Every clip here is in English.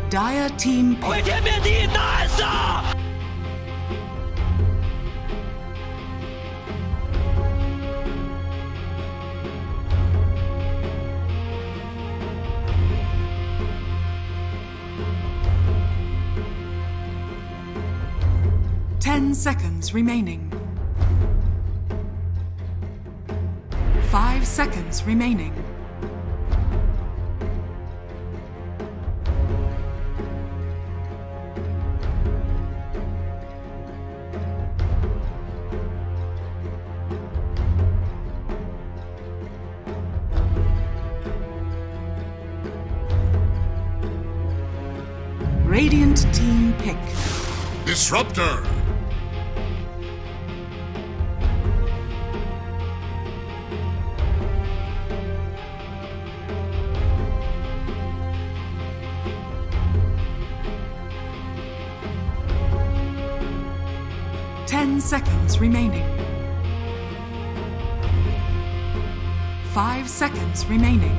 Dire Team Pick. Hol dir mir die Nase! 10 seconds remaining. 5 seconds remaining. Radiant Team Pick. Disruptor. Seconds remaining. 5 seconds remaining.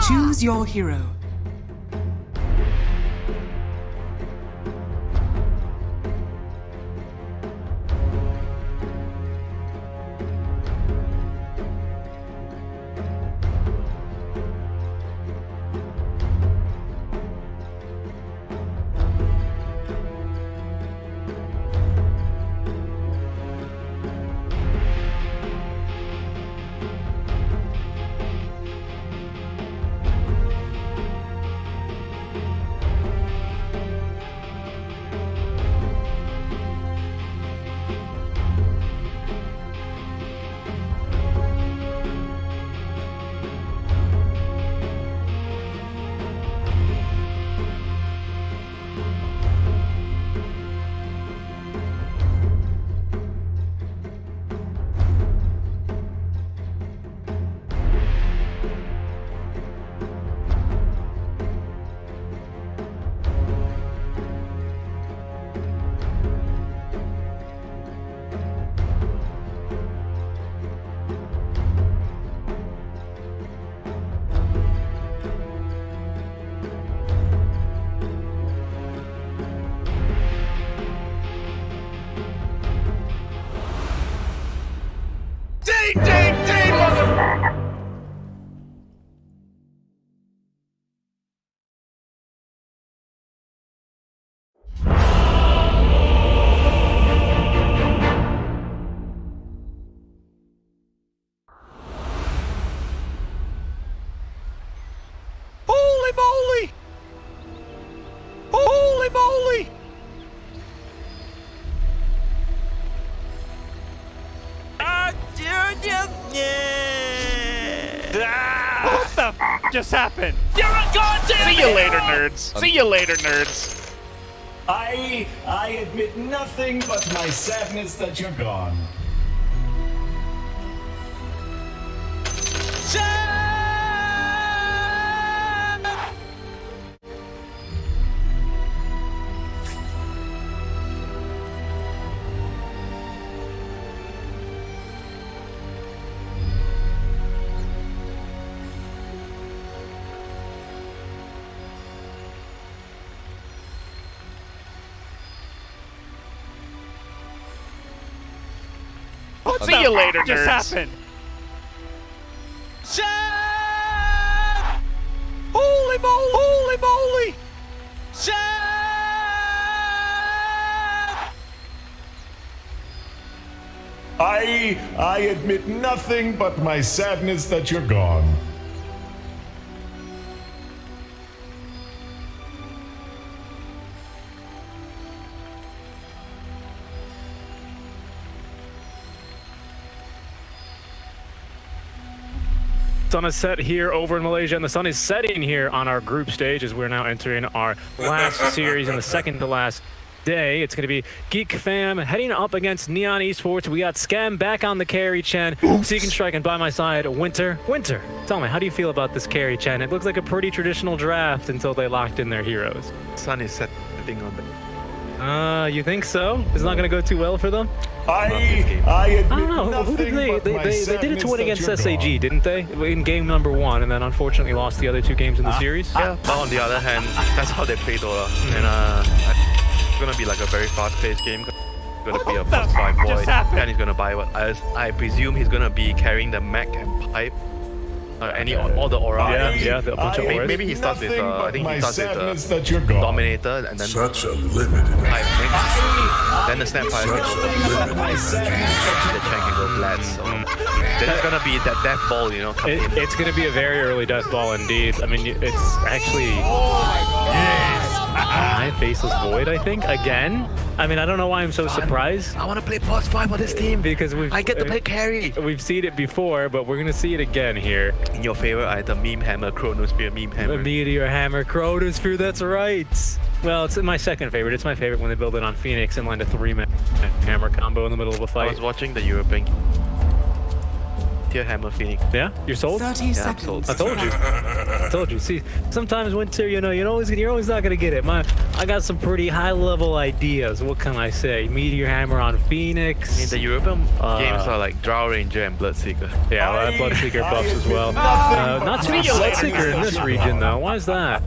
Choose your hero. What the f just happened? You're a goddamn See you later, nerds. See you later, nerds. I admit nothing but my sadness that you're gone. See you later, nerds. Just happened? Holy moly! Holy moly! I admit nothing but my sadness that you're gone. Sun is set here over in Malaysia, and the sun is setting here on our group stage as we're now entering our last series and the second to last day. It's going to be GEEKFAM heading up against Neon Esports. We got Scam back on the carry, Chen. Seek and Strike, and by my side, Winter. Winter, tell me, how do you feel about this carry, Chen? It looks like a pretty traditional draft until they locked in their heroes. Sun is setting on them. You think so? It's not going to go too well for them? I admit I don't know. Who nothing did but my they did it to win sadness against that you're SAG, gone. didn't they? In game number 1, and then unfortunately lost the other 2 games in the series. Yeah, but on the other hand, that's how they play DOTA. And it's gonna be like a very fast-paced game. It's gonna be a +5 void, and he's gonna buy what I presume he's gonna be carrying the mech and pipe. All the aura. Yeah, the bunch of auras. Maybe he starts with I think he starts with that you're gone. Dominator and then Such a limited pipe next. Then the Snapfire can go. My sadness The Chen can go flat. So there's gonna be that death ball, you know. It's going to be a very early death ball indeed. I mean, it's actually high faceless void, I think, again. I mean, I don't know why I'm so surprised. I want to play +5 on this team Because I get to play carry. We've seen it before, but we're going to see it again here. In your favorite item, Meme Hammer, Chronosphere, Meme The Hammer. Meteor Hammer Chronosphere, that's right. Well, it's my second favorite. It's my favorite when they build it on Phoenix and land a 3-man hammer combo in the middle of a I fight. was watching the European Tier Hammer Phoenix. Yeah, you're sold? 30 I'm seconds. sold. I told you. I told you. See, sometimes Winter, you know, you're always not gonna get it. I got some pretty high-level ideas. What can I say? Meteor Hammer on Phoenix. I mean, the European games are like Drow Ranger and Bloodseeker. Yeah, well, Bloodseeker buffs as well. Not too much Bloodseeker in this region, though. Why is that?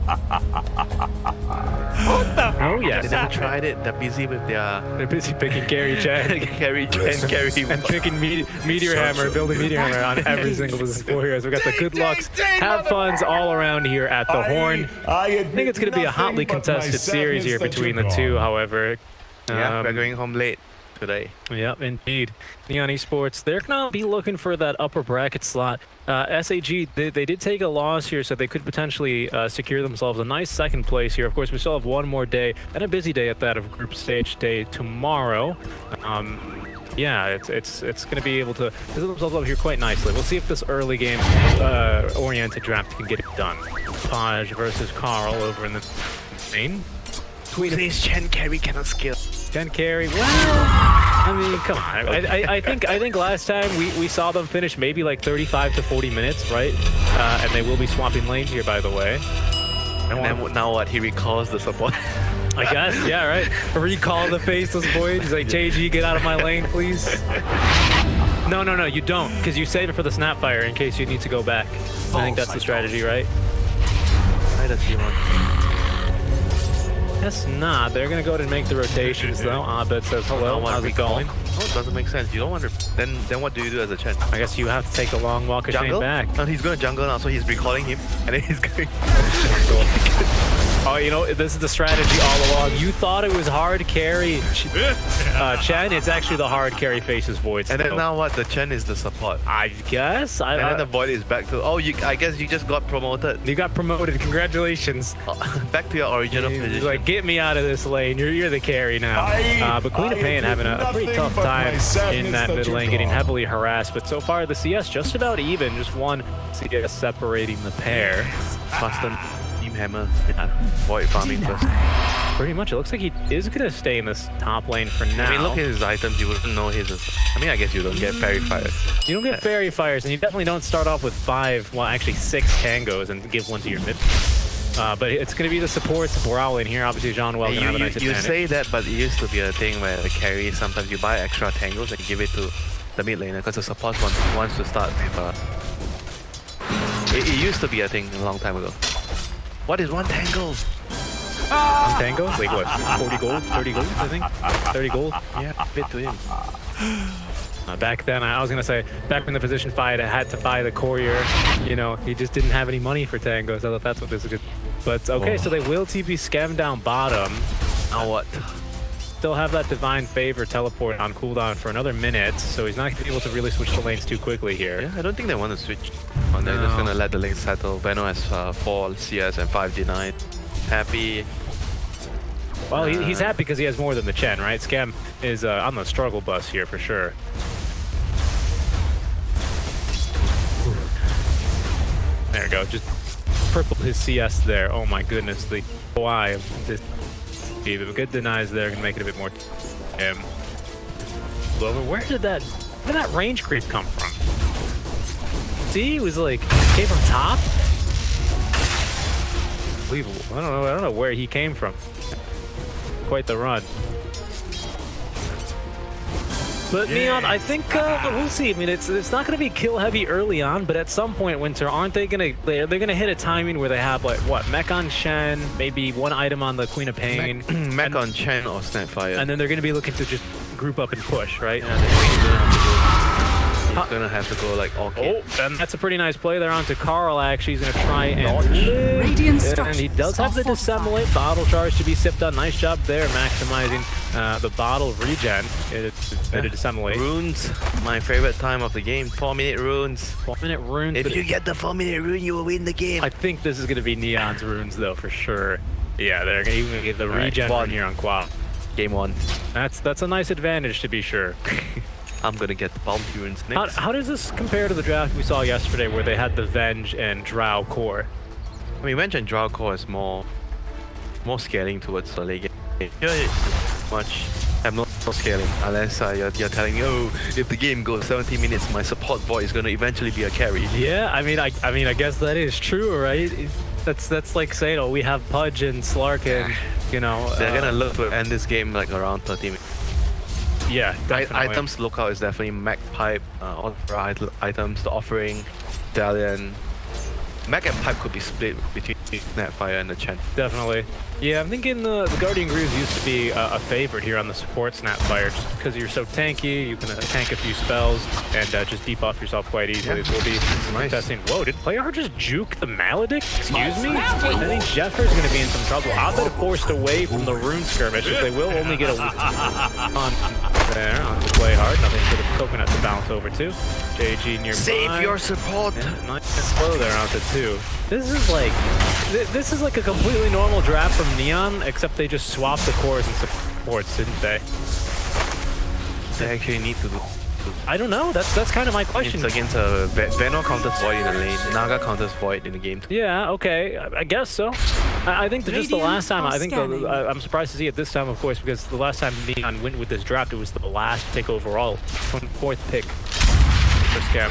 Oh, yes. They never tried it. They're busy with their They're busy picking carry, Chad. carry and carry. And picking Meteor Hammer, building Meteor Hammer on every single of the 4 heroes. We got the good lucks, have funs all around here at the Horn. I think it's going to be a hotly contested series here between the two, however. Yeah, we're going home late today. Yep, indeed. Neon Esports, they're going to be looking for that upper bracket slot. SAG, they did take a loss here, so they could potentially secure themselves a nice second place here. Of course, we still have one more day, and a busy day at that of Group Stage Day tomorrow. Yeah, it's going to be able to visit themselves up here quite nicely. We'll see if this early game oriented draft can get it done. Paj versus Carl over in the main. Please, Chen carry cannot scale. Chen carry. Well, I mean, come on. I think last time we saw them finish maybe like 35 to 40 minutes, right? And they will be swapping lanes here, by the way. And then now what? He recalls the support. I guess, yeah, right. Recall the faceless void. He's like, JG, get out of my lane, please. No, you don't, because you save it for the Snapfire in case you need to go back. I think that's the strategy, right? Why does he want? Guess not. They're gonna go ahead and make the rotations, though. Abed says hello. How's it going? No, it doesn't make sense. You don't want to. Then what do you do as a Chen? I guess you have to take the long walk of shame Jungle? back. No, he's gonna jungle now, so he's recalling him, and then he's going. Oh, you know, this is the strategy all along. You thought it was hard carry, Chen. It's actually the hard carry faces void. And then now what? The Chen is the support. I guess. And then the void is back to. Oh, I guess you just got promoted. You got promoted. Congratulations. Back to your original He's position. like, get me out of this lane. You're the carry now. But Queen of Pain having a pretty tough time in that mid lane, getting heavily harassed. But so far, the CS just about even. Just one CS separating the pair. Faster Team Hammer. Yeah. Void farming first. Pretty much. It looks like he is going to stay in this top lane for now. I mean, look at his items. You wouldn't know his. I mean, I guess you don't get fairy fires. You don't get fairy fires, and you definitely don't start off with 5, well, actually 6 tangos and give one to your mid. But it's going to be the supports brawling here. Obviously, John Well can have a nice You advantage. say that, but it used to be a thing where the carry, sometimes you buy extra tangles and give it to the mid laner because the support wants to start with it used to be a thing a long time ago. What is one tangle? One tango? Like what? 40 gold? 30 gold, I think? 30 gold? Yeah, bit to him. Back then, I was gonna say, back when the position fight, I had to buy the courier. You know, he just didn't have any money for Tango, so I thought that's what this is good. But okay, so they will TP Scam down bottom. Now what? Still have that Divine Favor teleport on cooldown for another minute, so he's not gonna be able to really switch the lanes too quickly here. Yeah, I don't think they want to switch. They're just gonna let the lane settle. Beno has 4 CS and 5 denied. Happy. Well, he's happy because he has more than the Chen, right? Scam is on the struggle bus here for sure. There we go, just purple his CS there. Oh my goodness, the UI of this. If a good denies there, can make it a bit more. Where did that range creep come from? See, it was like came from top. Unbelievable. I don't know where he came from. Quite the run. But Neon, I think we'll see. I mean, it's not going to be kill heavy early on, but at some point, Winter, aren't they going to? They're going to hit a timing where they have like what mech on Shen, maybe one item on the Queen of Pain, Mech on Chen or Snapfire, and then they're going to be looking to just group up and push, right? He's gonna have to go like all kit. Oh, and that's a pretty nice play there onto Carl. Actually, he's gonna try and Radiant and he does have the dissemblate bottle charge to be sipped on. Nice job there, maximizing the bottle regen. It's a dissemblate. Runes, my favorite time of the game. 4-minute runes. 4-minute runes. If you get the 4-minute rune, you will win the game. I think this is gonna be Neon's runes though, for sure. Yeah, they're gonna even get the regen rune here on Quad. Game 1. That's a nice advantage to be sure. I'm gonna get the bounty runes next. How does this compare to the draft we saw yesterday where they had the Venge and Drow core? I mean, Venge and Drow core is more scaling towards the late game. Here, much have no scaling unless you're telling me, oh, if the game goes 70 minutes, my support boy is gonna eventually be a carry. Yeah, I mean, I guess that is true, right? That's like saying, oh, we have Pudge and Slark and you know. They're gonna look to end this game like around 30 minutes. Yeah, definitely. Items to look out is definitely Mech Pipe, all the items, the offering, Dalian. Mech and Pipe could be split between Snapfire and the Chen. Definitely. Yeah, I'm thinking the Guardian Greaves used to be a favorite here on the support Snapfire just because you're so tanky, you can tank a few spells and just debuff yourself quite easily. Yeah. So we'll be testing. Whoa, did player just juke the Maledict? Excuse me? I think Jeffer's going to be in some trouble. Abed forced away from the rune skirmish, but they will only get a on there onto play hard. Nothing for the coconut to bounce over to. JG nearby. Save your support! Yeah, nice flow there onto 2. This is like a completely normal draft from Neon, except they just swapped the cores and supports, didn't they? They actually need to do. I don't know. That's kind of my question. It's against a Veno counters Void in the lane, Naga counters Void in the game. Yeah, okay, I guess so. I think that just the last time, I think I'm surprised to see it this time, of course, because the last time Neon went with this draft, it was the last pick overall, 24th pick for Scam.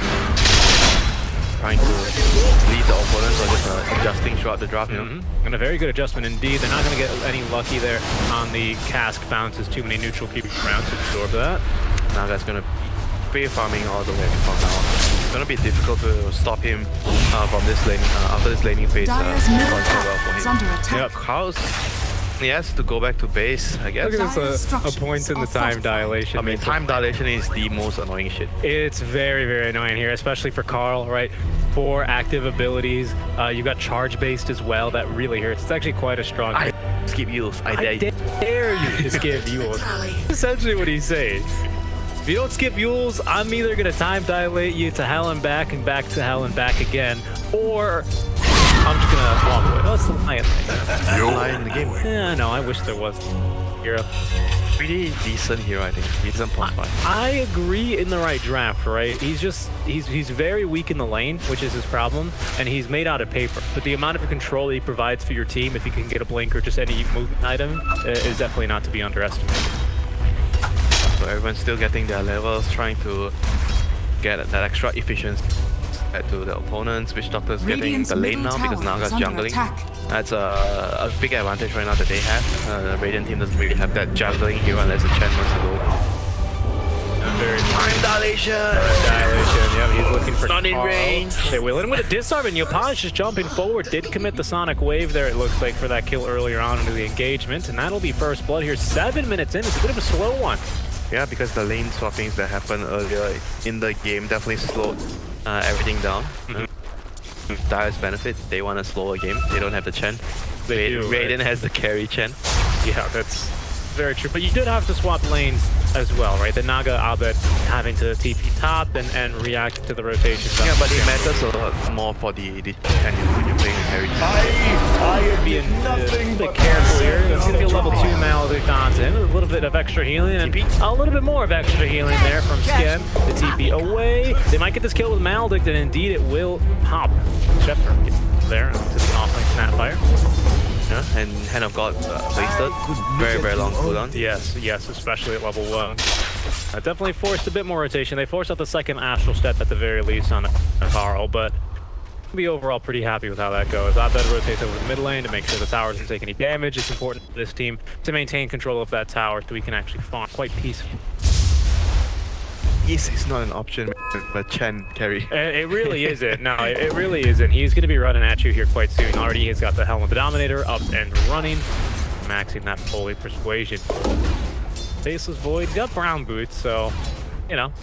Trying to lead the opponents or just adjusting throughout the draft, you know? And a very good adjustment indeed. They're not going to get any lucky there on the cask bounces. Too many neutral keeping around to absorb that. Naga's going to be farming all the way from now on. It's going to be difficult to stop him from this lane after this laning phase. Dire's middle tower is under attack. Yeah, Kraus, he has to go back to base, I guess. Look at this, a point in the time dilation. I mean, time dilation is the most annoying shit. It's very, very annoying here, especially for Carl, right? 4 active abilities. You got charge-based as well. That really hurts. It's actually quite a strong... I skip Yules. I dare you to skip Yules. That's essentially what he's saying. If you don't skip Yules, I'm either going to time dilate you to hell and back to hell and back again, or I'm just going to walk away. That's the lion thing. Lion in the game. Yeah, no, I wish there was hero. Pretty decent hero, I think. Decent +5. I agree in the right draft, right? He's very weak in the lane, which is his problem, and he's made out of paper. But the amount of control he provides for your team, if you can get a blink or just any movement item, is definitely not to be underestimated. So everyone's still getting their levels, trying to get that extra efficiency to the opponents. Witch Doctor's getting the lane now because Naga's jungling. That's a big advantage right now that they have. The Radiant team doesn't really have that juggling hero unless the Chen wants to go. Time dilation! Yeah, he's looking for not in range. They will in with a disarm, and Yopaj just jumping forward. Did commit the Sonic Wave there, it looks like, for that kill earlier on into the engagement. And that'll be first blood here. 7 minutes in. It's a bit of a slow one. Yeah, because the lane swappings that happened earlier in the game definitely slowed everything down. Dire's benefit, they want a slower game. They don't have the Chen. Raiden has the carry Chen. Yeah, that's very true. But you did have to swap lanes as well, right? The Naga Abed having to TP top and react to the rotation. Yeah, but it matters a lot more for the Chen when you're playing carry. I admit Being nothing a bit but careful here. It's going to be a level 2 myself. Maledict onto him. A little bit of extra healing and a little bit more of extra healing there from Skem. The TP away. They might get this kill with Maledict, and indeed it will pop. Shepard gets there to the off-lane Snapfire. Yeah, and Hand of God wasted. Very long cooldown. Yes, especially at level 1. Definitely forced a bit more rotation. They forced out the second Astral Step at the very least on Carl, but be overall pretty happy with how that goes. Abed rotates over the mid lane to make sure the tower doesn't take any damage. It's important for this team to maintain control of that tower so we can actually farm quite peacefully. Yes, it's not an option, but Chen carry. It really isn't. No, it really isn't. He's going to be running at you here quite soon. Already he's got the Helm of the Dominator up and running, maxing that Holy Persuasion. Faceless Void's got brown boots, so, you know,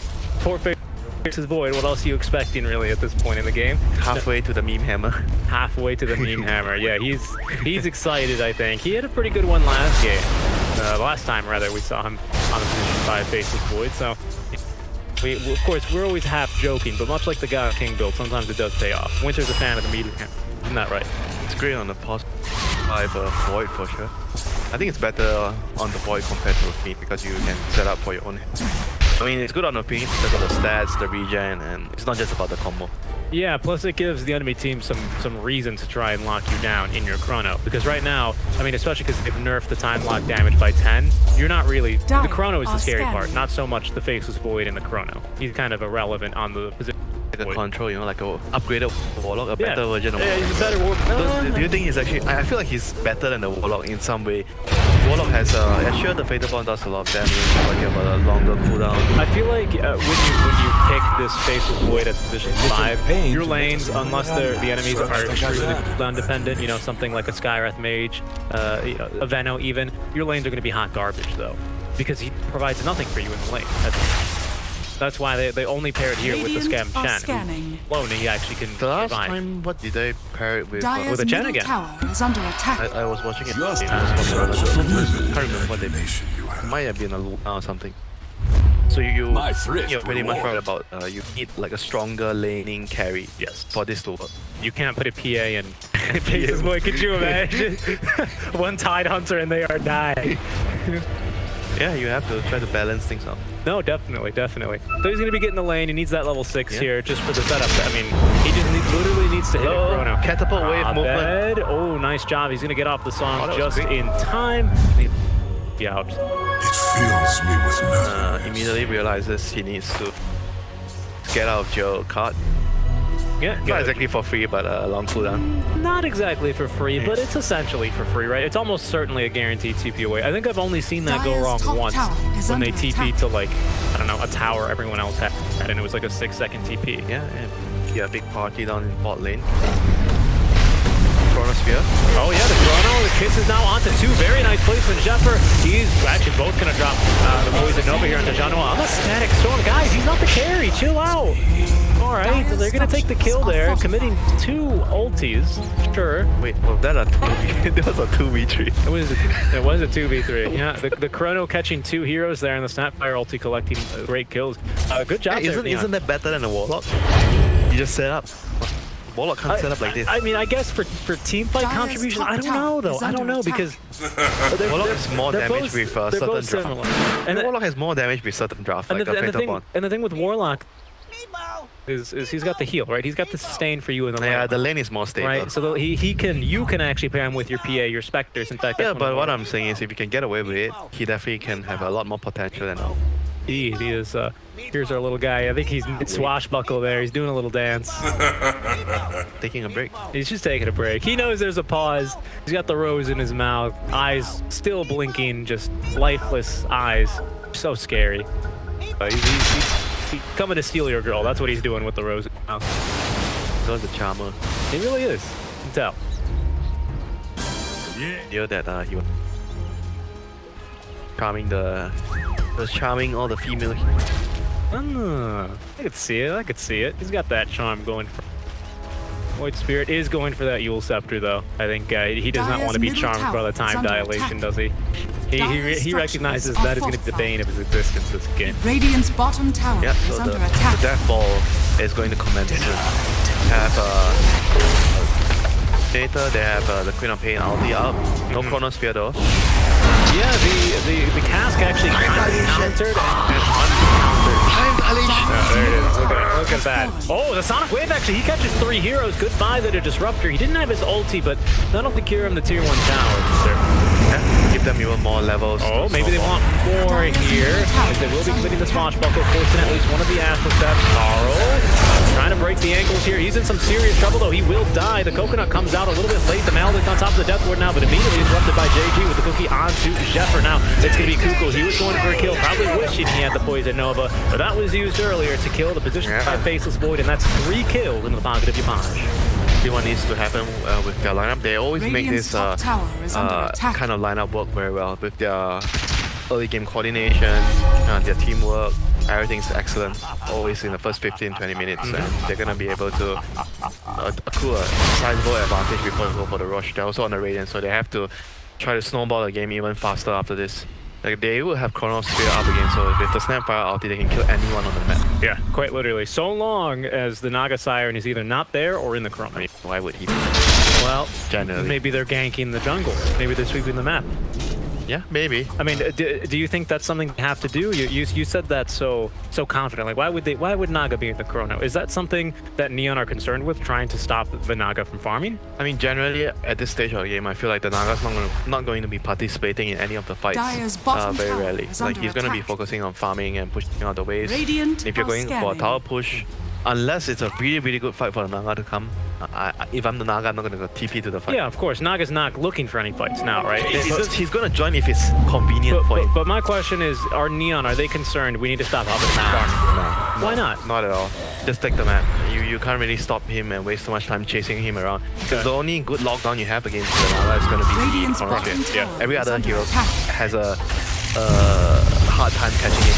poor Faceless Void. What else are you expecting really at this point in the game? Halfway to the meme hammer. Halfway to the meme hammer. Yeah, he's excited, I think. He had a pretty good one last game. Last time, rather, we saw him on a position 5 Faceless Void, so... of course, we're always half joking, but much like the God King build, sometimes it does pay off. Winter's a fan of the medium hammer. Isn't that right? It's great on the pos 5 Void for sure. I think it's better on the Void compared to a Fiend because you can set up for your own. I mean, it's good on the Fiend because of the stats, the regen, and it's not just about the combo. Yeah, plus it gives the enemy team some reason to try and lock you down in your chrono. Because right now, I mean, especially because they've nerfed the time lock damage by 10, you're not really... The chrono is the scary part, not so much the Faceless Void in the chrono. He's kind of irrelevant on the position. Like a control, you know, like a upgraded Warlock, a better version of Warlock. Yeah, he's a better Warlock. Do you think he's actually... I feel like he's better than the Warlock in some way. Warlock has yeah, sure, the Fatal Bond does a lot of damage, but you have a longer cooldown. I feel like when you pick this Faceless Void at position 5, your lanes, unless the enemies are extremely cooldown dependent, you know, something like a Skywrath Mage, a Veno even, your lanes are going to be hot garbage though, because he provides nothing for you in the lane. That's why they only pair it here with the Scam Chen. Alone, he actually can The last survive. time, what did they pair it with? With a Chen again. Tower is under attack. I was watching it. I can't remember what they it might have been a Luna or something. So you're pretty much right about you need like a stronger laning carry. Yes. For this to work. You can't put a PA in Faceless Void. Could you imagine? One Tide Hunter and they are dying. Yeah, you have to try to balance things out. No, definitely. So he's going to be getting the lane. He needs that level 6 here just for the setup. I mean, he just literally needs to hit a chrono. Catapult wave movement. Oh, nice job. He's going to get off the song just in time. Be out. It fills me with nothing. Immediately realizes he needs to get out of jail card. Yeah, Not exactly for free, but a long cooldown. Not exactly for free, but it's essentially for free, right? It's almost certainly a guaranteed TP away. I think I've only seen that go wrong once when they TP to like, I don't know, a tower everyone else had, and it was like a 6-second TP. Yeah, big party down in bot lane. Chronosphere. Oh yeah, the Chrono, the Kiss is now onto 2. Very nice placement, Shepard. He's actually both gonna drop the Poison Nova here into Janoa on the Static Storm. Guys, he's not the carry, chill out. Alright, they're gonna take the kill there, committing 2 ultis. Sure. Wait, was that a 2v3? That was a 2v3. It was a 2v3. Yeah, the Chrono catching 2 heroes there and the Snapfire ulti collecting great kills. Good job there, Isn't that better than a Warlock? You just set up. Warlock can't set up like this. I mean, I guess for team fight contribution, I don't know though. I don't know because Warlock has more damage with certain draft. And Warlock has more damage with certain draft, like the Fatal Bond. And the thing with Warlock is he's got the heal, right? He's got the sustain for you in the lane. Yeah, the lane is more stable. Right, so you can actually pair him with your PA, your Spectres. In fact, yeah, but what I'm saying is if you can get away with it, he definitely can have a lot more potential than now. He is. Here's our little guy. I think he's swashbuckle there. He's doing a little dance. Taking a break. He's just taking a break. He knows there's a pause. He's got the rose in his mouth. Eyes still blinking, just lifeless eyes. So scary. He's coming to steal your girl. That's what he's doing with the rose in his mouth. So the charmer. He really is. You can tell. Yeah. You know that he was charming the was charming all the female. I could see it. I could see it. He's got that charm going for. Void Spirit is going for that Yule Scepter, though. I think he does not want to be charmed by the time dilation, does he? He recognizes that is going to be the bane of his existence this game. Radiant's bottom tower Yeah, is so under the attack. Death Ball is going to commence soon. Have Data, they have the Queen of Pain ulti up. No Chronosphere though. Yeah, the cask actually kind of countered and uncountered. There it is. Look at that. Oh, the Sonic Wave actually, he catches 3 heroes. Goodbye to the Disruptor. He didn't have his ulti, but that'll secure him the tier 1 tower. Yeah, give them even more levels. Oh, maybe they want more here, as they will be committing the Swashbuckle, forcing at least one of the Astral Steps. Carl trying to break the ankles here. He's in some serious trouble, though. He will die. The Coconut comes out a little bit late. The Maledict on top of the Death Ward now, but immediately interrupted by JG with the cookie onto Zephyr. Now, it's going to be Kuko. He was going for a kill, probably wishing he had the Poison Nova, but that was used earlier to kill the position by Faceless Void, and that's 3 kills into the pocket of Yamaj. What needs to happen with their lineup, they always make this kind of lineup work very well with their early game coordination, their teamwork. Everything's excellent, always in the first 15-20 minutes, and they're gonna be able to accrue a sizable advantage before they go for the rush. They're also on the Radiant, so they have to try to snowball the game even faster after this. Like, they will have Chronosphere up again, so with the Snapfire ulti, they can kill anyone on the map. Yeah, quite literally. So long as the Naga Siren is either not there or in the Chrono. I mean, why would he be? Well, generally, maybe they're ganking the jungle. Maybe they're sweeping the map. Yeah, maybe. I mean, do you think that's something they have to do? You said that so confidently. Why would Naga be in the Chrono? Is that something that Neon are concerned with, trying to stop the Naga from farming? I mean, generally at this stage of the game, I feel like the Naga's not going to be participating in any of the fights. Very rarely. Like, he's going to be focusing on farming and pushing out the waves. If you're going for a tower push, unless it's a really good fight for the Naga to come, if I'm the Naga, I'm not going to go TP to the fight. Yeah, of course. Naga's not looking for any fights now, right? He's going to join if it's convenient for him. But my question is, are they concerned we need to stop Hobbit farming? Why not? Not at all. Just take the map. You can't really stop him and waste so much time chasing him around. Because the only good lockdown you have against the Naga is going to be the Chronosphere. Yeah. Every other hero has a hard time catching him.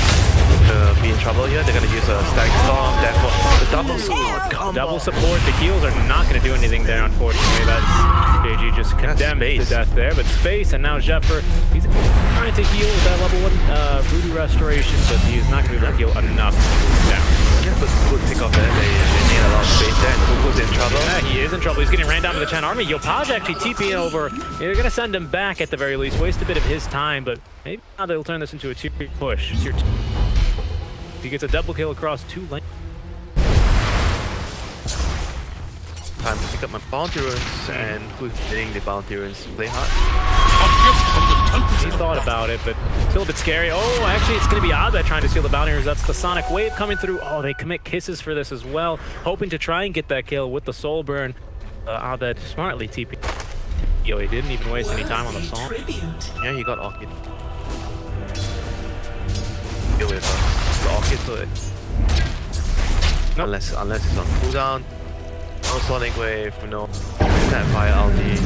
To be in trouble here, they're going to use a Static Storm, therefore the double support. Double support, the heals are not going to do anything there, unfortunately. That JG just condemned to death there, but Space, and now Zephyr, he's trying to heal with that level 1 Voodoo Restoration, but he's not going to be able to heal enough down. Yeah, but good pick up there. They need a lot of space there, and Kuko's in trouble. Yeah, he is in trouble. He's getting ran down to the Chen army. Yopaj actually TPing over. They're going to send him back at the very least, waste a bit of his time, but maybe now they'll turn this into a tier push. He gets a double kill across 2 lanes. Time to pick up my bounty runes, and who's hitting the bounty runes? Play hard. He thought about it, but still a bit scary. Oh, actually, it's going to be Abed trying to steal the bounty runes. That's the Sonic Wave coming through. Oh, they commit kisses for this as well, hoping to try and get that kill with the Soul Burn. Abed smartly TP. Yo, he didn't even waste any time on the song. Yeah, he got Orchid. Deal with the Orchid, so unless it's on cooldown. No Sonic Wave, no Snapfire ulti.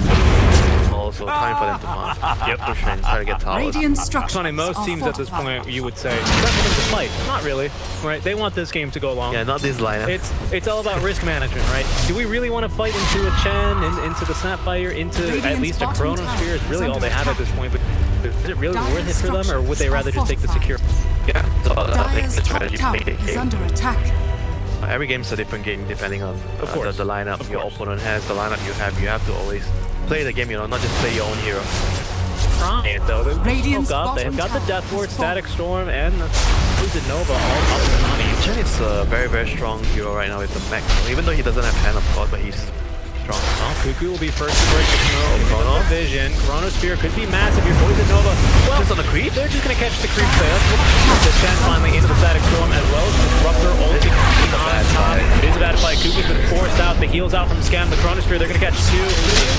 Also, time for them to farm. Yep, push and try to get towers. It's funny, most teams at this point, you would say, expect them to fight. Not really, right? They want this game to go long. Yeah, not this lineup. It's all about risk management, right? Do we really want to fight into a Chen, into the Snapfire, into at least a Chronosphere? Is really all they have at this point. But is it really worth it for them, or would they rather just take the secure? Yeah, it's all about the strategy tower play is game. under attack. Every game is a different game depending on the lineup your opponent has, the lineup you have. You have to always play the game, not just play your own hero. Trying it though. They've got the Death Ward, Static Storm, and the Poison Nova all up and running. Chen is a very strong hero right now with the mech. Even though he doesn't have Hand of God, but he's strong. Well, Cuckoo will be first to break the snow. Chrono Vision. Chronosphere could be massive. Your Poison Nova. Well, just on the creep? They're just going to catch the creep there. The Chen finally into the Static Storm as well as Disruptor ulti on top. It is a bad fight. Cuckoo's been forced out. The heals out from Scam. The Chronosphere, they're going to catch 2.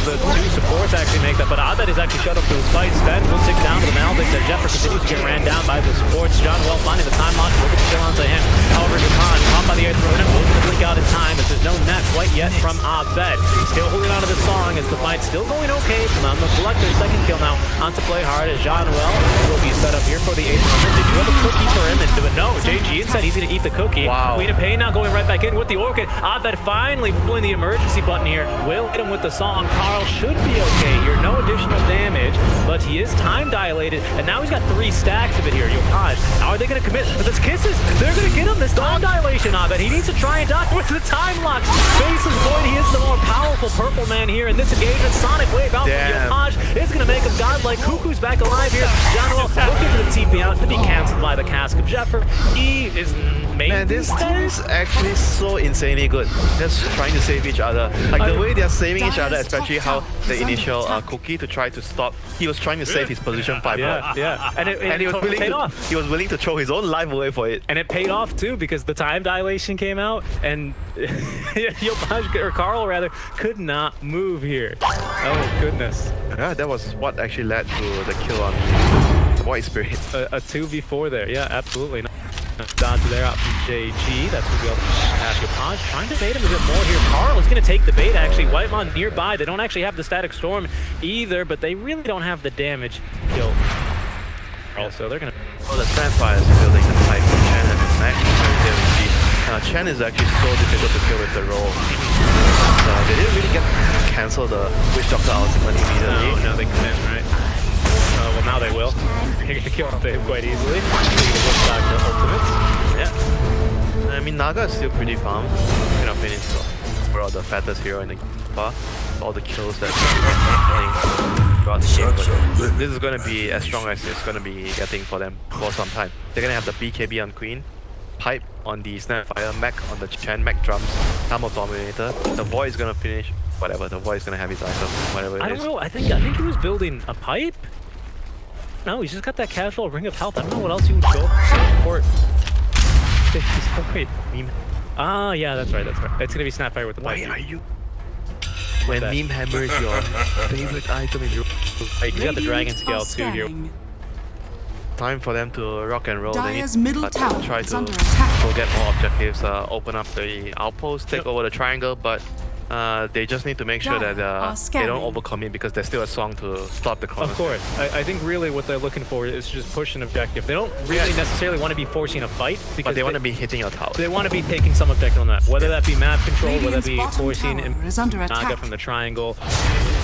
The 2 supports actually make that, but Abed is actually shut up to his fight. Sven will tick down to the Maledict. Zephyr continues to get ran down by the supports. John Well finding the time launch. Will get the kill onto him. However, Japan caught by the air throw. Will blink out in time as there's no net quite yet from Abed. Still holding on to the song as the fight's still going okay. On the collector, second kill now. On to play hard as Jean will be set up here for the 8th round. They do have a cookie for him, and no, JG instead he's going to eat the cookie. Wow. Queen of Pain now going right back in with the Orchid. Abed finally pulling the emergency button here. Will hit him with the song. Carl should be okay here. No additional damage, but he is time dilated, and now he's got 3 stacks of it here. Yopaj, are they going to commit? But this kisses, they're going to get him this time dilation. Abed, he needs to try and dodge with the time lock. Faces Void, he is the more powerful purple man here in this engagement. Sonic Wave out from Yopaj is going to make him godlike. Cuckoo's back alive here. General looking for the TP out to be cancelled by the cask of Jeffer. E is maybe. Man, this team is actually so insanely good. Just trying to save each other. Like the way they're saving each other, especially how the initial cookie to try to stop. He was trying to save his position 5. Yeah. And he was totally paid willing off. he was willing to throw his own life away for it. And it paid off too, because the time dilation came out and Yopaj, or Carl rather, could not move here. Oh goodness. Yeah, that was what actually led to the kill on the Void Spirit. A 2v4 there. Yeah, absolutely. Dodge there out from JG. That's what we'll have Yopaj trying to bait him a bit more here. Carl is going to take the bait actually. Whitemon nearby. They don't actually have the static storm either, but they really don't have the damage kill. Also, they're going to... Well, the Snapfire is building the fight for Chen and his max. Chen is actually so difficult to kill with the roll. They didn't really get to cancel the Witch Doctor ultimate immediately. No, they couldn't, right? Well, now they will. They're going to kill him quite easily. They're going to look back to ultimates. Yeah. I mean, Naga is still pretty farm. In our opinion, so we're all the fattest hero in the bar. All the kills that throughout the game. But this is going to be as strong as it's going to be getting for them for some time. They're going to have the BKB on Queen, Pipe on the Snapfire, Mech on the Chen, Mech drums, Thermal Dominator. The Void is going to finish whatever. The Void is going to have his item, whatever it is. I don't know. I think he was building a pipe. No, he's just got that casual Ring of Health. I don't know what else you would go support. Ah, yeah, that's right. It's gonna be Snapfire with the pipe. Why are you? When Meme Hammer is your favorite item in your... Right, you got the Dragon Scale too here. Time for them to rock and roll. Dyer's they need middle tower try is to under attack. go get more objectives, open up the outpost, take over the triangle, but they just need to make sure that they don't overcommit because there's still a song to stop the corner. Of course. I think really what they're looking for is just push an objective. They don't really necessarily want to be forcing a fight, because but they want to be hitting your tower. They want to be taking some objective on that, whether that be map control, whether that be Radiant's forcing bottom tower is under Naga attack. from the triangle.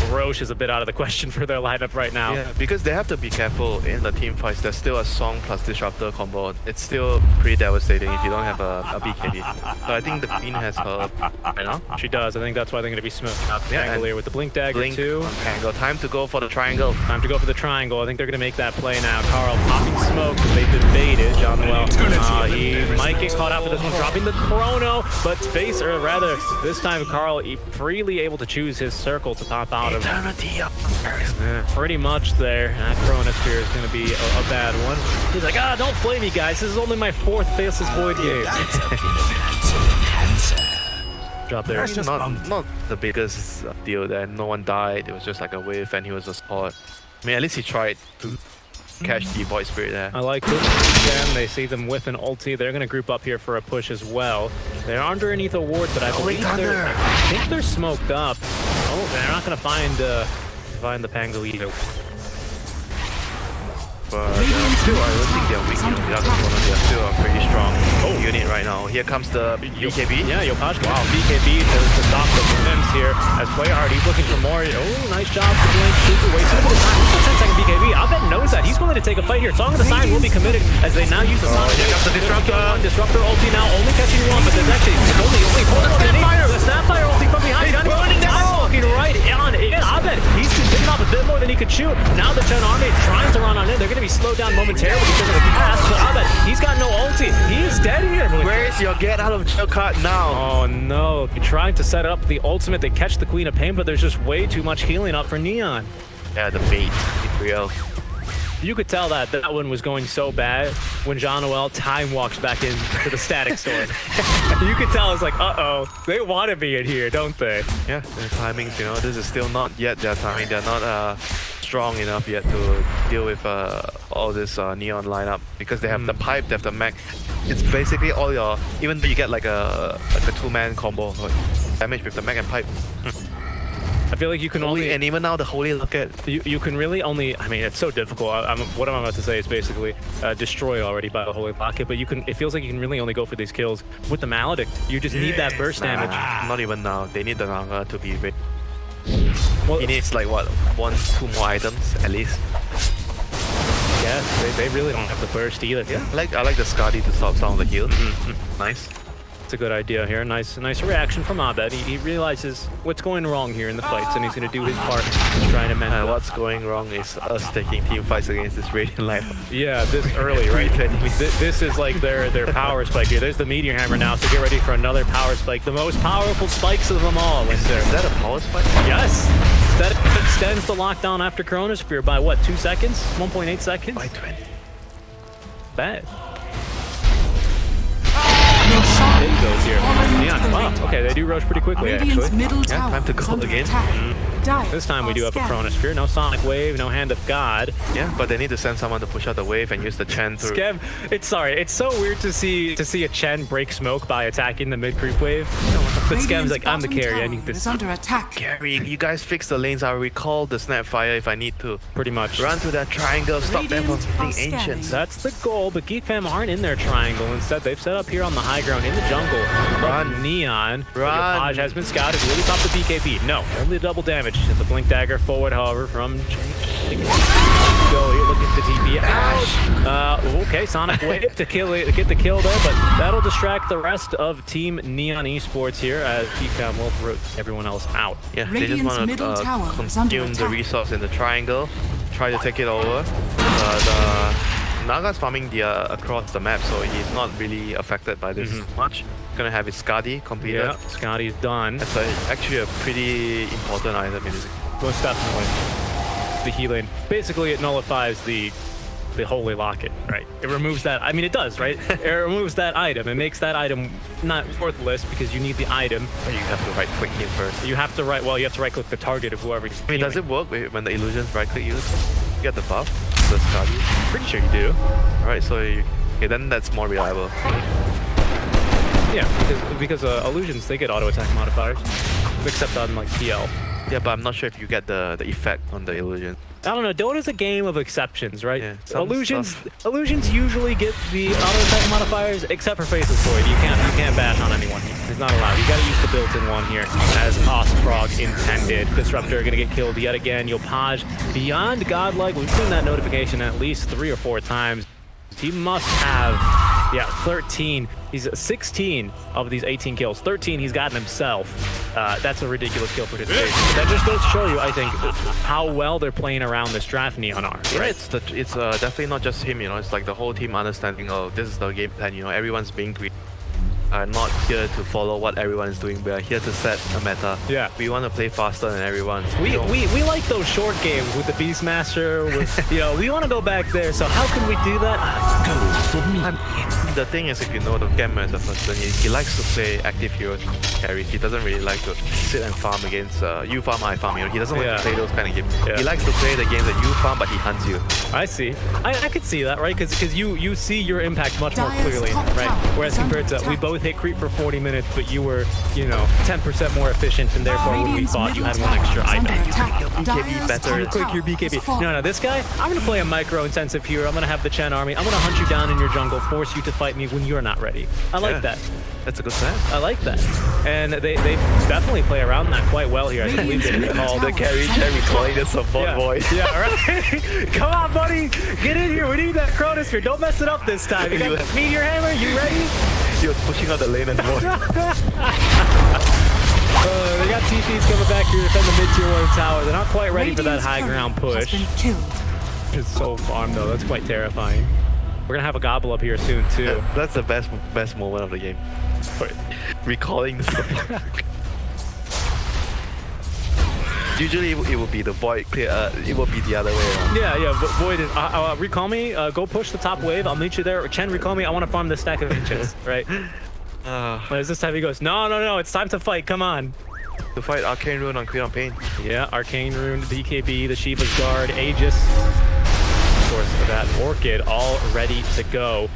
Roche is a bit out of the question for their lineup right now. Yeah, because they have to be careful in the team fights. There's still a song plus disruptor combo. It's still pretty devastating if you don't have a BKB. So I think the Queen has her right now. She does. I think that's why they're going to be smoking out the angle here with the Blink Dagger too. Triangle. Time to go for the triangle. Time to go for the triangle. I think they're going to make that play now. Carl popping smoke because they've been baited. John Well, he might get caught out for this one, dropping the chrono, but face, or rather, this time Carl freely able to choose his circle to pop out of. Eternity up. Yeah, pretty much there. That Chronosphere is going to be a bad one. He's like, don't flame me, guys. This is only my 4th Faceless Void game. Drop there. Not the biggest deal there. No one died. It was just like a whiff and he was a spot. I mean, at least he tried to catch the Void Spirit there. I like this. Again, they see them with an ulti. They're going to group up here for a push as well. They're underneath a ward, but I think they're smoked up. Oh, they're not going to find the Pango either. But I don't think they're weak. They're still a pretty strong unit right now. Here comes the BKB. Yeah, Yopaj. Wow, BKB to stop the Mims here. As Playhard, he's looking for more. Oh, nice job to Blink. Super wasting a bit of time. 10-second BKB. Abed knows that. He's willing to take a fight here. Song of the Sign will be committed as they now use the Sonic. Here comes the Disruptor. Disruptor ulti now, only catching one, but there's actually only 4 Snapfire. The Snapfire ulti from behind. He's burning down. Walking right on in. Abed, he's picking off a bit more than he could shoot. Now the Chen army trying to run on in. They're going to be slowed down momentarily because of the cast. So Abed, he's got no ulti. He is dead here. Where is your get out of jail card now? Oh no, they're trying to set up the ultimate. They catch the Queen of Pain, but there's just way too much healing up for Neon. Yeah, the bait. It's real. You could tell that one was going so bad when Jean-Noel time walks back into the static storm. You could tell it's like, uh-oh, they want to be in here, don't they? Yeah, their timings, this is still not yet their timing. They're not strong enough yet to deal with all this Neon lineup because they have the pipe, they have the mech. It's basically all your, even though you get like a two-man combo damage with the mech and pipe. I feel like you can only, and even now the Holy Locket. you can really only, I mean, it's so difficult. What I'm about to say is basically destroy already by the Holy Locket, but it feels like you can really only go for these kills with the Maledict. You just need that burst damage. Not even now. They need the Naga to be ready. Well, He needs like what, 1-2 more items at least. yeah, they really don't have the burst either. Yeah, I like the Skadi to stop some of the heals. Nice. It's a good idea here. Nice reaction from Abed. He realizes what's going wrong here in the fights, and he's going to do his part trying to mend it. What's going wrong is us taking team fights against this Radiant lineup. Yeah, this early, right? This is like their power spike here. There's the Meteor Hammer now, so get ready for another power spike. The most powerful spikes of them all. Is that a power spike? Yes! That extends the lockdown after Chronosphere by what, 2 seconds? 1.8 seconds? By 20. Bad. There he goes here. Neon. Wow, okay, they do rush pretty quickly, Radiant's actually. middle Yeah, tower time to is go under again. attack. This time we do have a Chronosphere. No Sonic Wave, no Hand of God. Yeah, but they need to send someone to push out the wave and use the Chen to... Skev, it's so weird to see a Chen break smoke by attacking the mid creep wave. But Skev's like, I'm the carry, I need this. Is under attack. Gary, you guys fix the lanes. I'll recall the Snapfire if I need to. Pretty much. Run to that triangle, stop them from Radiant being are scanning. ancients. That's the goal, but GEEKFAM aren't in their triangle. Instead, they've set up here on the high ground in the jungle. Run. Neon. Run. Paj has been scouted. Will he pop the BKB? No. Only double damage. The blink dagger forward, however, from Jake. Go here, looking at the TP. Ouch! Okay, Sonic Wave to kill it, get the kill there, but that'll distract the rest of Team Neon Esports here as GEEKFAM will root everyone else out. Yeah, they just Radiant's want middle to tower is under consume the attack. resource in the triangle, try to take it over. Naga's farming across the map, so he's not really affected by this much. Gonna have his Skadi completed. Yeah, Scotty's done. That's actually a pretty important item in this. Most definitely. The healing. Basically, it nullifies the Holy Locket, right? It removes that. I mean, it does, right? It removes that item. It makes that item not worthless because you need the item. Or you have to right-click him first. You have to right-click the target of whoever you're I mean, does it work when the illusions right-click you? You get the buff, the Skadi? Pretty sure you do. Alright, so okay, then that's more reliable. Yeah, because illusions, they get auto attack modifiers, except on like PL. Yeah, but I'm not sure if you get the effect on the illusion. I don't know. Dota's a game of exceptions, right? Yeah, some illusions usually get the auto attack modifiers, except for Faceless Void. You can't bash on anyone. It's not allowed. You got to use the built-in one here, as Ostfrog intended. Disruptor gonna get killed yet again. Yopaj beyond godlike. We've seen that notification at least 3 or 4 times. He must have, 13. He's 16 of these 18 kills. 13 he's gotten himself. That's a ridiculous kill participation. That just goes to show you, I think, how well they're playing around this draft Neon are. Yeah, Right? it's definitely not just him, it's like the whole team understanding, oh, this is the game plan, everyone's being greedy. Not here to follow what everyone is doing. We are here to set a meta. Yeah. We want to play faster than everyone. We like those short games with the Beastmaster. With, we want to go back there. So how can we do that? The thing is, if you know the Gamma as a person, he likes to play active heroes carries. He doesn't really like to sit and farm against you farm, I farm. He doesn't like to play those kind of games. Yeah. He likes to play the games that you farm, but he hunts you. I see. I could see that, right? Because you see your impact much more Dire's clearly, top right? tower Whereas is under compared to we attack. both hit creep for 40 minutes, but you were 10% more efficient, and therefore when we Radiant's fought, you had middle one extra tower is item. under attack. BKB Dire's better. top Click your tower BKB. is falling. No, this guy, I'm gonna play a micro-intensive hero. I'm gonna have the Chen army. I'm gonna hunt you down in your jungle, force you to fight me when you're not ready. I like that. That's a good plan. I like that. And they definitely play around that quite well here. I believe they recall The carry calling the support voice. Yeah, right. Come on, buddy. Get in here. We need that Chronosphere. Don't mess it up this time. You got the Meteor Hammer. You ready? You're pushing out the lane and voice. They got TPs coming back here to defend the mid-tier 1 tower. They're not quite ready for that Radiant's high ground turret has push. been killed. It's so farm though. That's quite terrifying. We're gonna have a gobble up here soon too. That's the best moment of the game. Recalling the support. Usually it will be the void clear. It will be the other way around. Yeah. Void. Recall me. Go push the top wave. I'll meet you there. Chen, recall me. I want to farm this stack of ancients. Right. Whereas this time he goes, no. It's time to fight. Come on. To fight Arcane Rune on Queen of Pain. Yeah, Arcane Rune, BKB, the Shiva's Guard, Aegis. Of course, that Orchid all ready to go.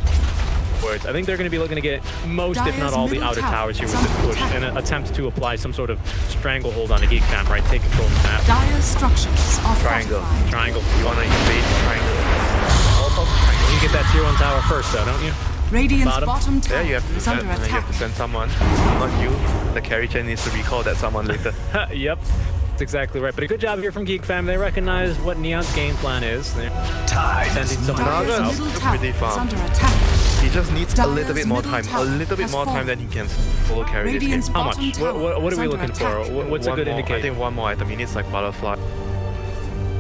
I think they're going to be looking to get most, if not all, the outer towers here with this push in an attempt to apply some sort of stranglehold on a GEEKFAM, right? Take control of the map. Dire structures are Triangle. fortified. Triangle. You want to invade triangle. You get that tier 1 tower first, though, don't you? Radiant's bottom Yeah, tower you have to do is that, under and then you have attack. to send someone. Not you. The carry chain needs to recall that someone later. Yep. That's exactly right. But a good job here from GEEKFAM. They recognize what Neon's game plan is. They're sending someone Dire's out. middle Look tower pretty is farm. under attack. He just needs a little bit more Dire's time. A middle little bit tower more has time, then he can solo carry this game. Radiant's How much? bottom tower What is are we under looking for? attack. What's a One good more. indicator? I think one more item. He needs like butterfly.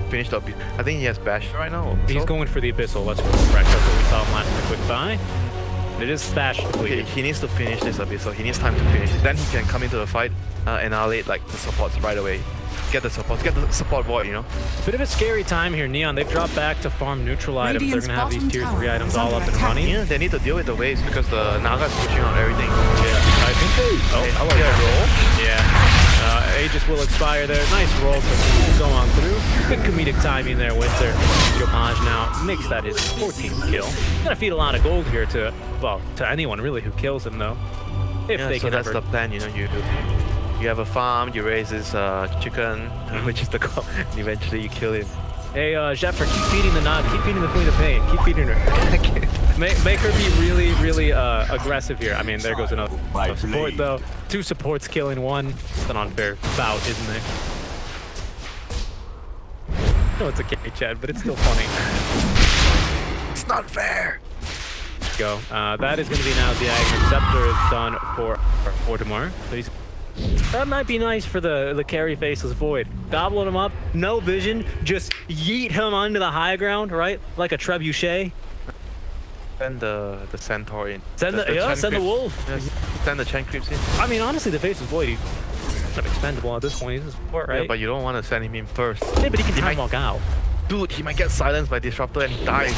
Finished up. I think he has bash right now. He's so- going for the Abyssal. Let's correct. That's what we saw him last in a quick buy. It is fast Okay, depleted. he needs to finish this Abyssal. He needs time to finish it. Then he can come into the fight, annihilate like the supports right away. Get the support void, you know? Bit of a scary time here, Neon. They've dropped back to farm neutral items. They're Radiant's going to have these bottom tier 3 tower items is all under up and attack. running. Yeah, they need to deal with the waves because the Naga's pushing on everything. Yeah, I think they... Hey, Oh, how about that roll? yeah. Aegis will expire there. Nice roll to go on through. Good comedic timing there with their Yopage now. Makes that his 14th kill. Gonna feed a lot of gold here to, well, to anyone really who kills him though. If Yeah, they so can that's ever... the plan, you know, you have a farm, you raise this chicken, which is the goal, and eventually you kill him. Hey, Zephyr, keep feeding the Nog, keep feeding the Queen of Pain, keep feeding her. make her be really, really aggressive here. I mean, there goes another support though. 2 supports killing 1. It's an unfair bout, isn't it? No, it's a carry, Chad, but it's still funny. It's not fair! Go. That is going to be now Diagonal Scepter is done for Mortimer. So he's... That might be nice for the carry faceless void. Gobbling him up, no vision, just yeet him onto the high ground, right? Like a trebuchet. Send the centaur in. Send the Chen send the creeps. wolf. Yes, send the Chen creeps in. I mean, honestly, the faceless void, he's kind of expendable at this point. He's a support, right? Yeah, but you don't want to send him in first. Yeah, but he can time might- walk out. Dude, he might get silenced by Disruptor and he dies.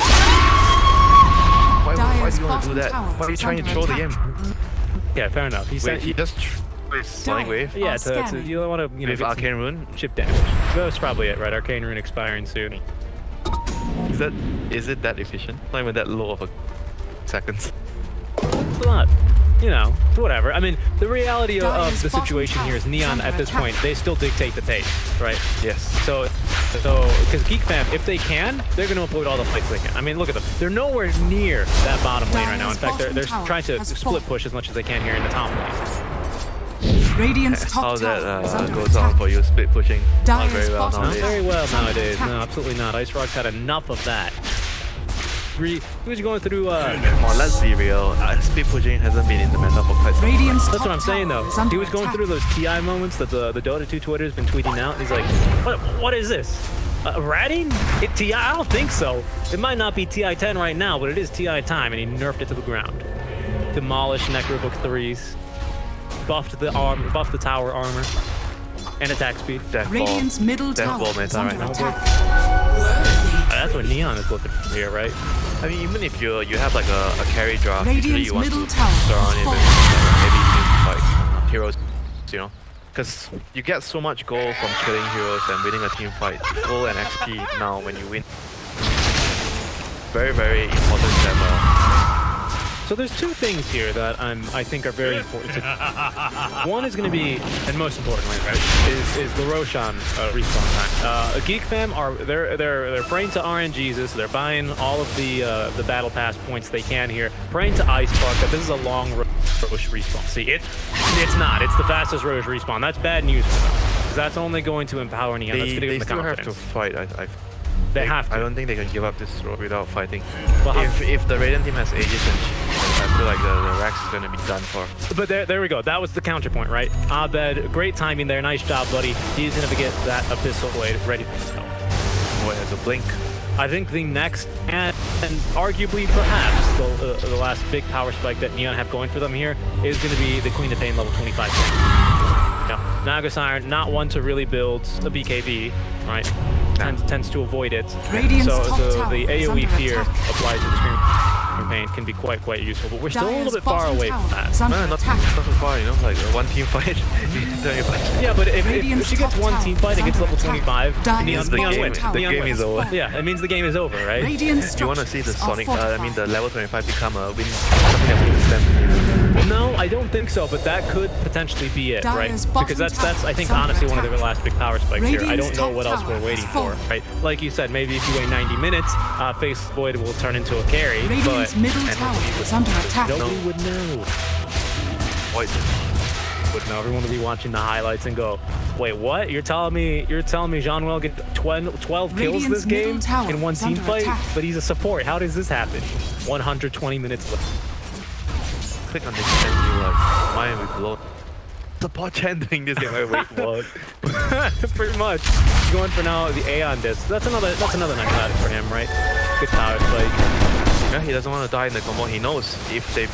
Why Dire's do you want to do bottom that? tower Why are you is trying to under throw the attack. game? Yeah, fair enough. He Wait, said he just Sonic Wave yeah, are to scanning. you don't want to, you know, with get some Arcane Rune. chip damage. That's probably it, right? Arcane Rune expiring soon. Is it that efficient? Not even that low of a seconds. It's a lot. You know, whatever. I mean, the reality Dire's of the bottom situation here is tower Neon is at under this attack. point, they still dictate the pace, right? Yes. So because GEEKFAM, if they can, they're going to avoid all the fights they can. I mean, look at them. They're nowhere near that bottom lane right now. In fact, they're Dire's bottom trying to tower has split fallen. push as much as they can here in the top lane. Radiant's How top tower is that under goes on attack. for you, split pushing. Not Dire's very well bottom Not nowadays. very well It's under nowadays. attack. No, absolutely not. Ice Rock's had enough of that. Who's going through? Come on, let's be real. Split pushing hasn't been in the meta for quite some time. Radiant's That's top what I'm saying tower though. is under He was going attack. through those TI moments that the Dota 2 Twitter has been tweeting out. He's like, what is this? Ratting? It TI? I don't think so. It might not be TI 10 right now, but it is TI time, and he nerfed it to the ground. Demolished Necrobook 3s. Buffed the buffed the tower armor. And attack speed. Death Radiant's ball. middle Death tower ball is meta under right now. attack. That's what Neon is looking for here, right? I mean, even if you have like a carry draft, usually Radiant's you want middle to tower surround is it with falling. maybe like heroes, you know, because you get so much gold from killing heroes and winning a team fight. Gold and XP now when you win. Very, very important step. So there's 2 things here that I think are very important. One is going to be, and most importantly, right, is the Roshan respawn time. GEEKFAM they're praying to RNGesus. They're buying all of the battle pass points they can here, praying to Ice Spark that this is a long Rosh respawn. See, it's not. It's the fastest Rosh respawn. That's bad news for them, because that's only going to empower Neon. That's going to give They them the still have to confidence. fight. They have to. I don't think they can give up this road without fighting. Well, If the Radiant team has Aegis and I feel like the Rex is gonna be done for. But there we go. That was the counterpoint, right? Abed, great timing there. Nice job, buddy. He's going to get that Abyssal Blade ready to go. Boy, has a blink. I think the next and arguably perhaps the last big power spike that Neon have going for them here is going to be the Queen of Pain level 25. Now, Nagus Iron, not one to really build a BKB, right? Tends to avoid it. Radiant's top So tower the is AoE under fear attack. applies to the screen. paint can be quite useful, but we're still a Dire's little bit far bottom away from tower that. is under Not attack. so far, you know, like a one team fight. Yeah, but if Radiant's she gets top one tower team fight and is gets level under attack. 25, Dire's Neon bottom wins. tower The game has is over. fallen. Yeah, it means the game is over, right? Radiant's You want to see the structures Sonic, are I mean the fortified. level 25 become a win, something that wins them. No, I don't think so, but that could potentially be it, right? Dire's bottom Because that's tower I think is under honestly one of their attack. last big power spikes here. I Radiant's don't know top what else tower we're waiting has for, fallen. right? Like you said, maybe if you wait 90 minutes, Face Void will turn into a carry, Radiant's but middle tower is under attack. nobody would know. Poison. But now everyone will be watching the highlights and go, wait, what? You're telling me Jean-Will get 12 kills Radiant's this game middle tower in one is team under fight? attack. But he's a support. How does this happen? 120 minutes left. Click on this menu, like, mine will blow. Support chanting this game. Wait, what? Pretty much. He's going for now the Aeon disc. That's another nice item for him, right? Good power spike. Yeah, he doesn't want to die in the combo. He knows if they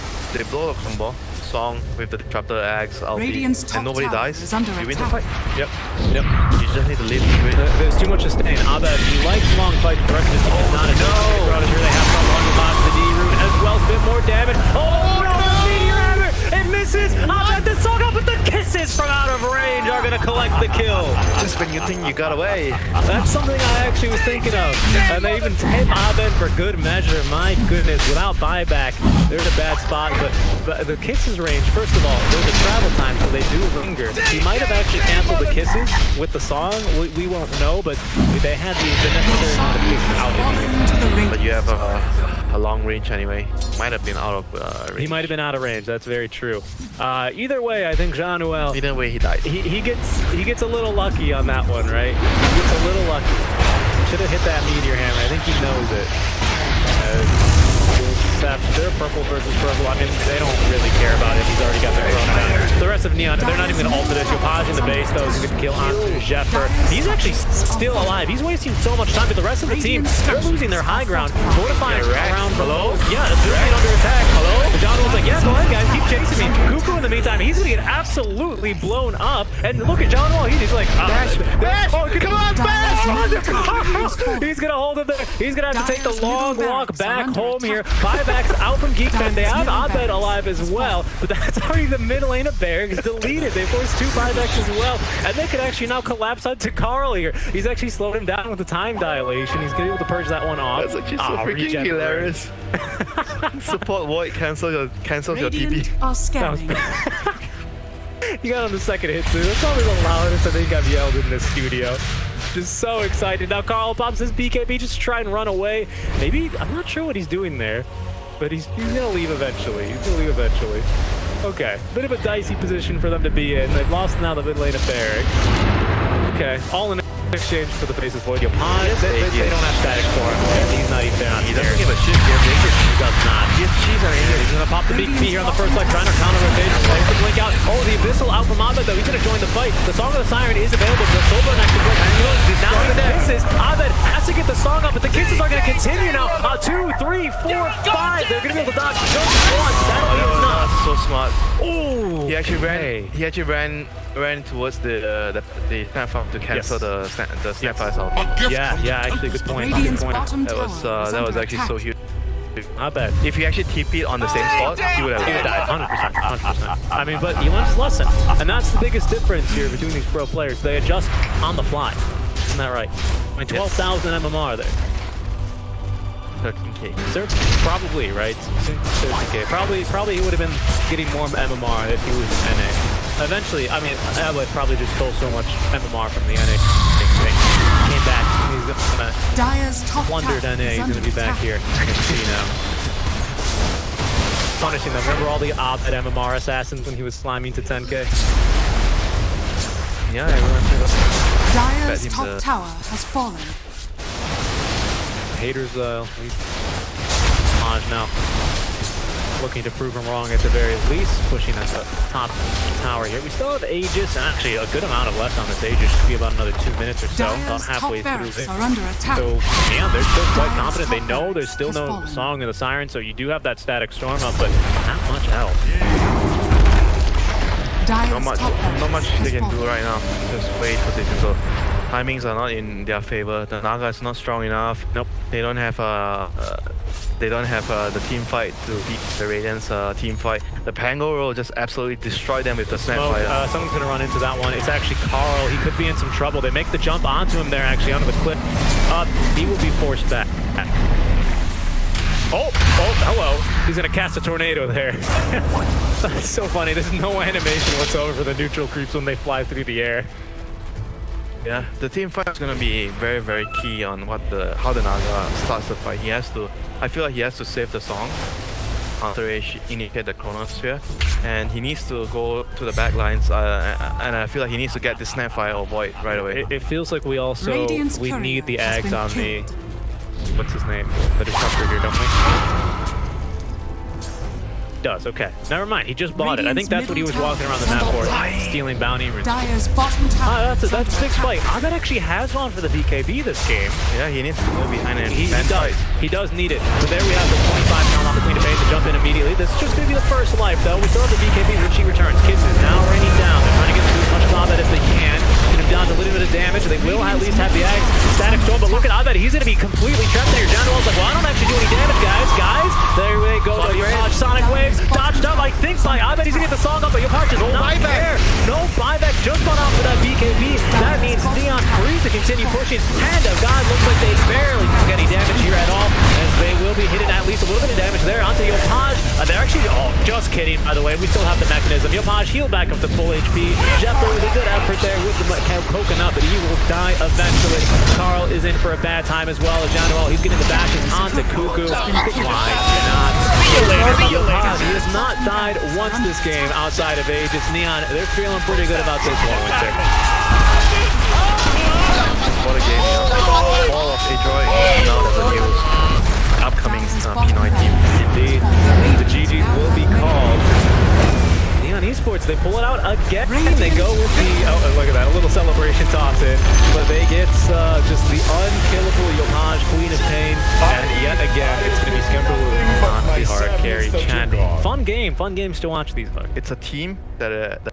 blow the combo, Song with the Traptor Axe, ulti, Radiant's top and nobody tower dies, is under you win the attack. fight. Yep. Yep. You just need to live through it. There's too much sustain. Abed, he likes long fights, but the rest of his team is not. no! Here they have someone who lost the D root as well as a bit more damage. Oh no! The meteor hammer! It misses! Abed, the song up with the kisses from out of range are gonna collect the kill. Just when you think you got away. That's something I actually was thinking of. And they even tip Abed for good measure. My goodness, without buyback, there's a bad spot. But the kisses range, first of all, there's a travel time, so they do linger. He might have actually canceled the kisses with the song. We won't know, but they had the necessary amount of kisses out. Fallen to the ring. But you have a long range anyway. Might have been out of range. He might have been out of range. That's very true. Either way, I think Jean-Noel, Either way, he died. he gets a little lucky on that one, right? He gets a little lucky. Should have hit that meteor hammer. I think he knows it. They're purple versus purple. I mean, they don't really care about it. He's already got their Chrono down. The rest of Neon, they're not even going to ult this. Yopaj in the base, though, is going to kill onto Zephyr. He's actually still alive. He's wasting so much time, but the rest of the team, they're losing their high ground. Fortifying around below. Yeah, it's really under attack. Hello? John was like, yeah, go ahead, guys. Keep chasing me. Cuckoo, in the meantime, he's going to get absolutely blown up. And look at John Wall. He's like, Bash! Oh, come on, Bash! He's going to hold it there. He's going to have to take the long walk back home here. Buybacks out from GEEKFAM. They have Abed alive as well, but that's already the mid lane of Barracks deleted. They forced 2 buybacks as well, and they could actually now collapse onto Carl here. He's actually slowed him down with the time dilation. He's going to be able to purge that one off. That's actually so freaking hilarious. Support Void cancels your Radiant TP. are scanning. You got on the second hit too. That's probably the loudest I think I've yelled in this studio. Just so excited. Now Carl pops his BKB just to try and run away. Maybe, I'm not sure what he's doing there, but he's gonna leave eventually. Okay, bit of a dicey position for them to be in. They've lost now the mid lane of Barracks. Okay, all in exchange for the faces Void. Yopaj, they don't have static for him. He's not even there. He doesn't give a shit. He does not. He has cheese on it. He's gonna pop the BKB here on the first leg, trying to counter rotation. Plays the blink out. Oh, the Abyssal out from Abed though. He's gonna join the fight. The Song of the Siren is available. The Sober next to break. Now he misses. Abed has to get the song up, but the kisses are gonna continue now. 2, 3, 4, 5. They're gonna be able to dodge just one. That is not so smart. Ooh. He actually ran towards the platform to cancel the Snapfire's ult. Yeah, actually good point. Radiant's bottom That was tower is that was under actually attack. so huge. I bet. If he actually TP'd on the same spot, he would have died. 100%. I mean, but he learned his lesson. And that's the biggest difference here between these pro players. They adjust on the fly. Isn't that right? I mean, 12,000 MMR there. 13k. Probably, right? 13k. Probably he would have been getting more MMR if he was in NA. Eventually, I mean, Abed probably just stole so much MMR from the NA. Came back. He's gonna Dire's top plundered tower NA. is He's under gonna be back attack. here. I can see now. Punishing them. Remember all the Abed MMR assassins when he was sliming to 10k? Yeah, everyone said that. Dire's top tower has fallen. Haters, Maj now looking to prove him wrong at the very least, pushing at the top tower here. We still have Aegis, and actually a good amount of left on this Aegis. Should be about another 2 minutes or so, about Dire's top halfway through barracks it. are under attack. So, yeah, they're still quite Dire's confident. They top know barracks there's still has no fallen. Song in the Siren, so you do have that static storm up, but not much else. Dire's Not much top barracks they has can do fallen. right now. Just wait for this. So timings are not in their favor. The Naga is not strong enough. Nope. They don't have They don't have the team fight to beat the Radiant's team fight. The Pango will just absolutely destroy them with the Snapfire. Someone's gonna run into that one. It's actually Carl. He could be in some trouble. They make the jump onto him there, actually, onto the cliff. He will be forced back. Oh, hello. He's gonna cast a tornado there. That's so funny. There's no animation whatsoever for the neutral creeps when they fly through the air. Yeah, the team fight is gonna be very, very key on how the Naga starts the fight. I feel like he has to save the song after he initiate the Chronosphere, and he needs to go to the back lines, and I feel like he needs to get the Snapfire or Void right away. It feels like we Radiant's need the courier has Ags been on killed. the... What's his name? The disruptor here, don't we? Does, okay. Never mind, he just bought it. I think that's what he was walking around the map for, stealing bounty rooms. Dyer's bottom tower. That's a big fight. Abed actually has one for the BKB this game. Yeah, he needs to go behind and He defend does. fight. He does need it. So there we have the 25 count on the Queen of Pain to jump in immediately. This is just going to be the first life, though. We still have the BKB when she returns. Kisses now raining down. They're trying to get through as much of Abed as they can. Get him down to a little bit of damage. They will at least have the Ags static storm, but look at Abed. He's going to be completely trapped there. Janwell's like, well, I don't actually do any damage, guys. There they go. Sonic Waves dodged up. I think by Abed he's going to get the song up, but Yopaj does not care. No buyback. Just gone off for that BKB. That means Neon free to continue pushing. Hand of God looks like they barely get any damage here at all, as they will be hitting at least a little bit of damage there onto Yopaj. They're actually, just kidding, by the way. We still have the mechanism. Yopaj healed back up to full HP. Jeffo with a good effort there with the coconut, but he will die eventually. Carl is in for a bad time as well as Januel. He's getting the bashes onto Cuckoo. Why not? He has not died once this game outside of Aegis. Neon, they're feeling pretty good about this one, Winter. What a game, All of Adroit now there's a new upcoming Pinoy team. Indeed. The GGs will be called. Neon Esports, they pull it out again. They go with the, look at that, a little celebration toss in. But they get just the unkillable Yopaj, Queen of Pain. And yet again, it's going to be Skimberloo, not the hard carry Chan. Fun games to watch these, folks. It's a team that